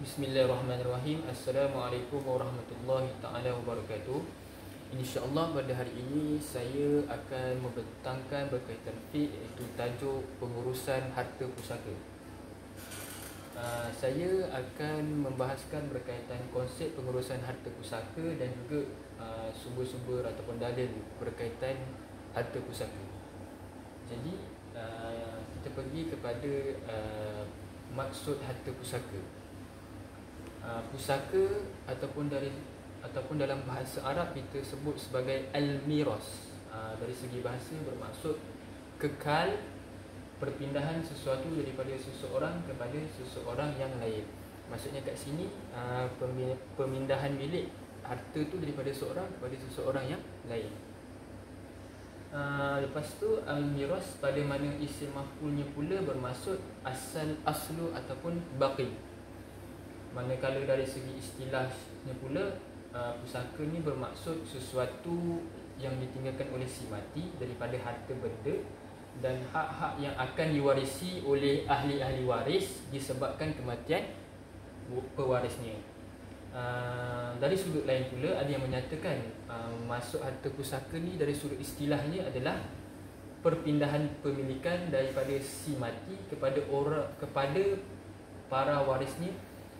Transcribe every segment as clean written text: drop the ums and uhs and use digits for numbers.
Bismillahirrahmanirrahim. Assalamualaikum warahmatullahi taala wabarakatuh. InsyaAllah pada hari ini saya akan membentangkan berkaitan fiqh, iaitu tajuk pengurusan harta pusaka. Saya akan membahaskan berkaitan konsep pengurusan harta pusaka dan juga sumber-sumber ataupun dalil berkaitan harta pusaka. Jadi kita pergi kepada maksud harta pusaka. Pusaka ataupun dalam bahasa Arab kita sebut sebagai al-miras. Dari segi bahasa bermaksud kekal, perpindahan sesuatu daripada seseorang kepada seseorang yang lain. Maksudnya kat sini pemindahan milik harta tu daripada seorang kepada seseorang yang lain. Lepas tu al-miras pada mana isim maf'ulnya pula bermaksud aslu ataupun baqi. Manakala dari segi istilahnya pula pusaka ni bermaksud sesuatu yang ditinggalkan oleh si mati daripada harta benda dan hak-hak yang akan diwarisi oleh ahli-ahli waris disebabkan kematian pewarisnya. Dari sudut lain pula ada yang menyatakan maksud harta pusaka ni dari sudut istilahnya adalah perpindahan pemilikan daripada si mati kepada para warisnya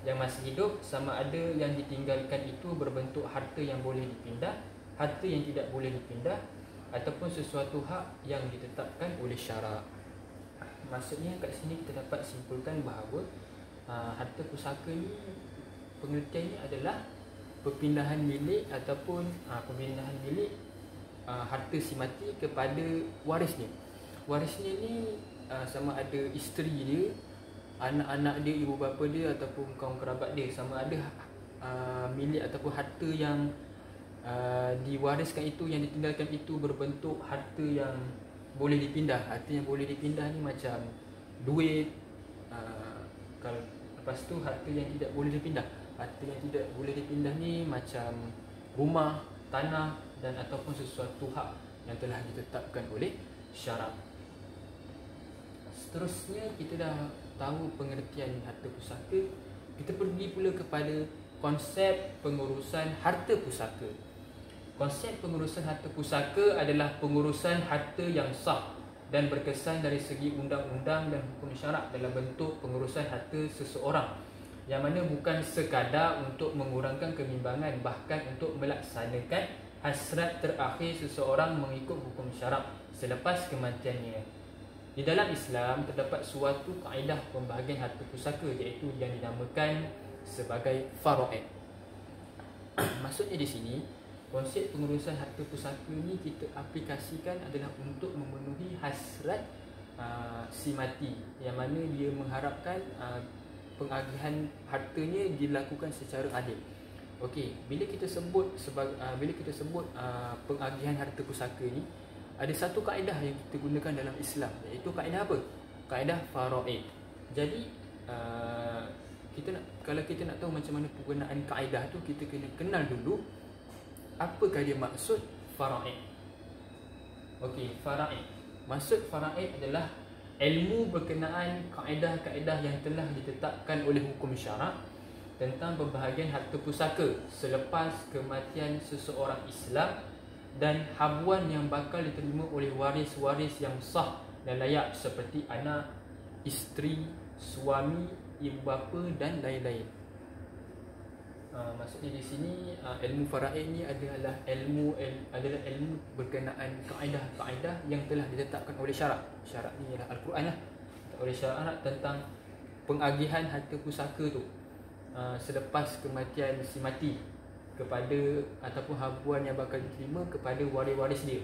yang masih hidup, sama ada yang ditinggalkan itu berbentuk harta yang boleh dipindah, harta yang tidak boleh dipindah, ataupun sesuatu hak yang ditetapkan oleh syarak. Maksudnya kat sini kita dapat simpulkan bahawa harta pusaka ni pengertiannya adalah perpindahan milik ataupun pemindahan milik harta si mati kepada warisnya. Warisnya ni sama ada isteri dia, anak-anak dia, ibu bapa dia ataupun kaum kerabat dia, sama ada milik ataupun harta yang diwariskan itu, yang ditinggalkan itu berbentuk harta yang boleh dipindah. Harta yang boleh dipindah ni macam duit, lepas tu harta yang tidak boleh dipindah. Harta yang tidak boleh dipindah ni macam rumah, tanah dan ataupun sesuatu hak yang telah ditetapkan oleh syarak. Seterusnya kita dah tahu pengertian harta pusaka, kita pergi pula kepada konsep pengurusan harta pusaka. Konsep pengurusan harta pusaka adalah pengurusan harta yang sah dan berkesan dari segi undang-undang dan hukum syarak dalam bentuk pengurusan harta seseorang, yang mana bukan sekadar untuk mengurangkan kebimbangan, bahkan untuk melaksanakan hasrat terakhir seseorang mengikut hukum syarak selepas kematiannya. Di dalam Islam terdapat suatu kaedah pembahagian harta pusaka, iaitu yang dinamakan sebagai faraid. Maksudnya di sini, konsep pengurusan harta pusaka ni kita aplikasikan adalah untuk memenuhi hasrat si mati, yang mana dia mengharapkan pengagihan hartanya dilakukan secara adil. Okey, bila kita sebut pengagihan harta pusaka ni, ada satu kaedah yang kita gunakan dalam Islam, iaitu kaedah apa? Kaedah faraid. Jadi kalau kita nak tahu macam mana penggunaan kaedah tu, kita kena kenal dulu apakah dia maksud faraid. Okey, faraid. Maksud faraid adalah ilmu berkenaan kaedah-kaedah yang telah ditetapkan oleh hukum syarak tentang pembahagian harta pusaka selepas kematian seseorang Islam dan habuan yang bakal diterima oleh waris-waris yang sah dan layak seperti anak, isteri, suami, ibu bapa dan lain-lain. Maksudnya di sini ilmu faraid ni adalah ilmu berkenaan kaedah-kaedah yang telah ditetapkan oleh syarak. Syarak ni ialah Al-Quran lah. Oleh syarak tentang pengagihan harta pusaka tu selepas kematian si mati kepada ataupun habuan yang bakal diterima kepada waris-waris dia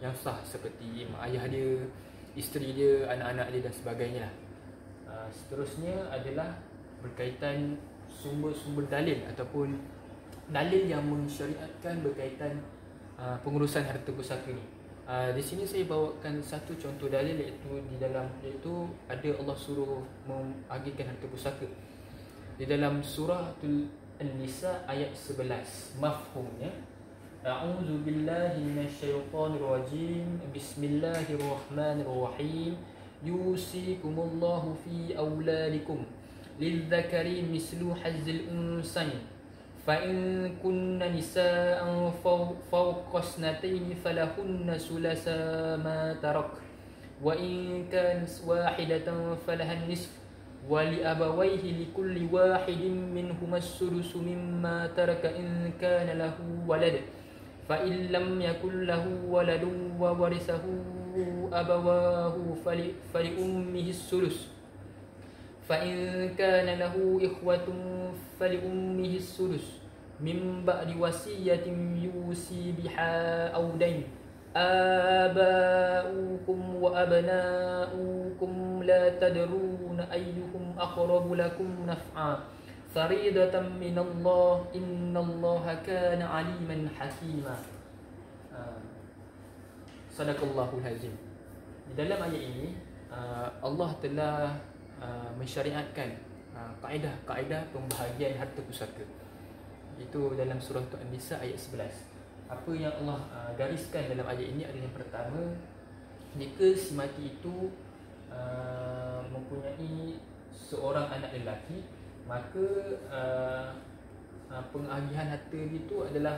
yang sah seperti mak ayah dia, isteri dia, anak-anak dia dan sebagainya lah. Seterusnya adalah berkaitan sumber-sumber dalil ataupun dalil yang mensyariatkan berkaitan pengurusan harta pusaka ni. Di sini saya bawakan satu contoh dalil, iaitu ada Allah suruh mengagihkan harta pusaka di dalam surah An-Nisa ayat 11. Mafhumnya, a'udzu billahi minasyaitonir rajim. Bismillahirrahmanirrahim. Yusikumullahu fi auladikum lidzakari mislu hazzil unsayn fa in kunna nisaan fawqa isnatayn falahunna sulasa ma tarak wa in kanat wahidatan falaha nisf wa li abawayhi likulli wahidin minhuma as-sudusu mimma taraka in kana lahu walad fa in lam yakul lahu waladun wa warithahu abawahu fali ummihi as-sulus fa in kana lahu ikhwatun fali ummihi as-sulus min ba'di wasiyatin yusi biha aw dayn aba'ukum wa abna'ukum la tadruna ayyuhum aqrabu lakum naf'a faridatan min Allah innallaha kana aliman hakima. Sadaqallahul azim. Di dalam ayat ini Allah telah mensyariatkan kaedah-kaedah pembahagian harta pusaka. Itu dalam surah An-Nisa ayat 11. Apa yang Allah gariskan dalam ayat ini adalah yang pertama, jika si mati itu mempunyai seorang anak lelaki, maka pengagihan harta itu adalah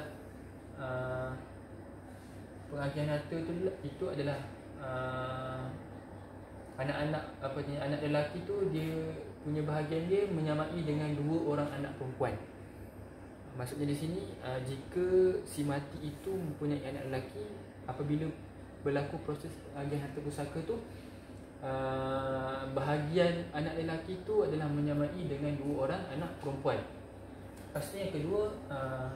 anak-anak anak lelaki tu dia punya bahagian dia menyamai dengan dua orang anak perempuan. Maksudnya di sini jika si mati itu mempunyai anak lelaki, apabila berlaku proses bahagian harta pusaka tu, bahagian anak lelaki itu adalah menyamai dengan dua orang anak perempuan. Pastinya yang kedua,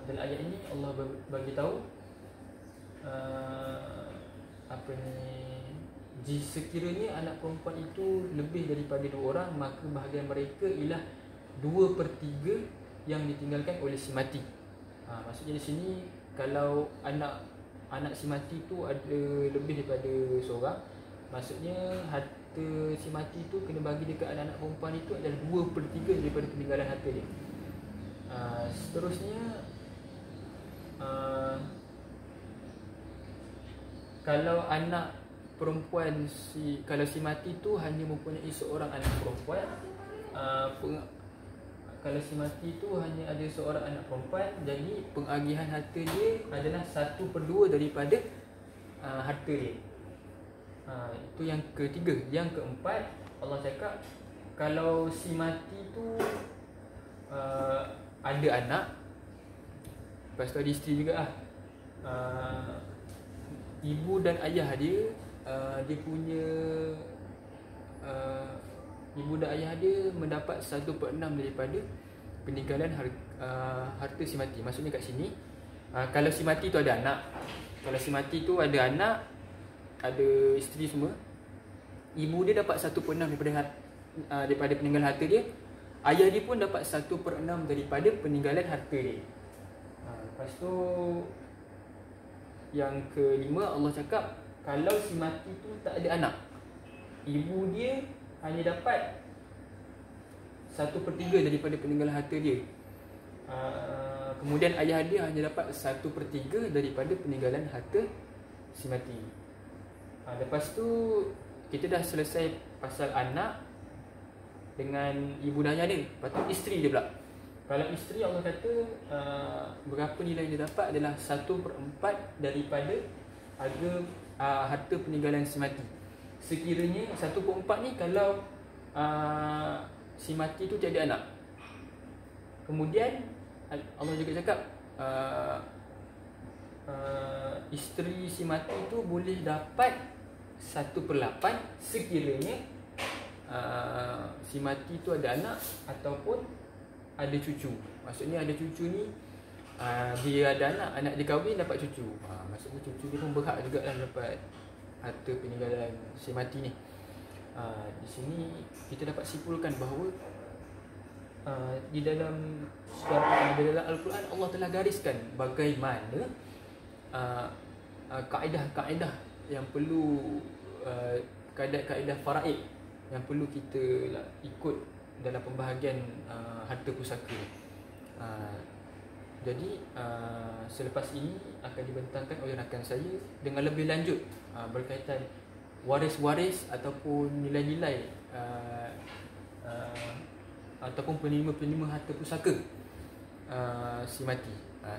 dalam ayat ini Allah bagi tahu sekiranya anak perempuan itu lebih daripada dua orang, maka bahagian mereka ialah 2/3 yang ditinggalkan oleh si mati. Maksudnya di sini kalau anak si mati itu ada lebih daripada seorang, maksudnya harta si mati itu kena bagi dekat anak-anak perempuan itu adalah 2/3 daripada peninggalan harta dia. Seterusnya, kalau anak perempuan kalau si mati tu hanya mempunyai seorang anak perempuan, kalau si mati tu hanya ada seorang anak perempuan, jadi pengagihan harta dia adalah 1/2 daripada harta dia. Itu yang ketiga. Yang keempat, Allah cakap kalau si mati tu ada anak, lepas tu ada isteri juga ibu dan ayah dia, dia punya ibu dan ayah dia mendapat 1/6 daripada peninggalan harta si mati. Maksudnya kat sini, kalau si mati tu ada anak, kalau si mati tu ada anak, ada isteri semua, ibu dia dapat 1/6 daripada peninggalan harta dia, ayah dia pun dapat 1/6 daripada peninggalan harta dia. Lepas tu yang kelima, Allah cakap kalau si mati tu tak ada anak, ibu dia hanya dapat 1/3 daripada peninggalan harta dia. Kemudian ayah dia hanya dapat 1/3 daripada peninggalan harta si mati. Lepas tu kita dah selesai pasal anak dengan ibu dan ayah dia. Lepas tu isteri dia pula. Kalau isteri, Allah kata berapa nilai dia dapat adalah 1/4 daripada harta peninggalan si mati. Sekiranya 1/4 ni kalau si mati tu tiada anak. Kemudian Allah juga cakap isteri si mati tu boleh dapat 1/8 sekiranya si mati tu ada anak ataupun ada cucu. Maksudnya ada cucu ni, dia ada anak dia kahwin dapat cucu. Maksudnya cucu dia pun berhak juga lah dapat harta peninggalan si mati ni. Di sini kita dapat simpulkan bahawa di dalam Al-Quran Allah telah gariskan bagaimana kaedah-kaedah yang perlu, kaedah-kaedah faraid yang perlu kita ikut dalam pembahagian harta pusaka. Jadi selepas ini akan dibentangkan oleh rakan saya dengan lebih lanjut berkaitan waris-waris ataupun nilai-nilai ataupun penerima-penerima harta pusaka si mati.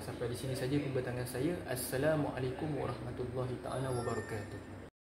Sampai di sini saja pembatangan saya. Assalamualaikum warahmatullahi taala wabarakatuh.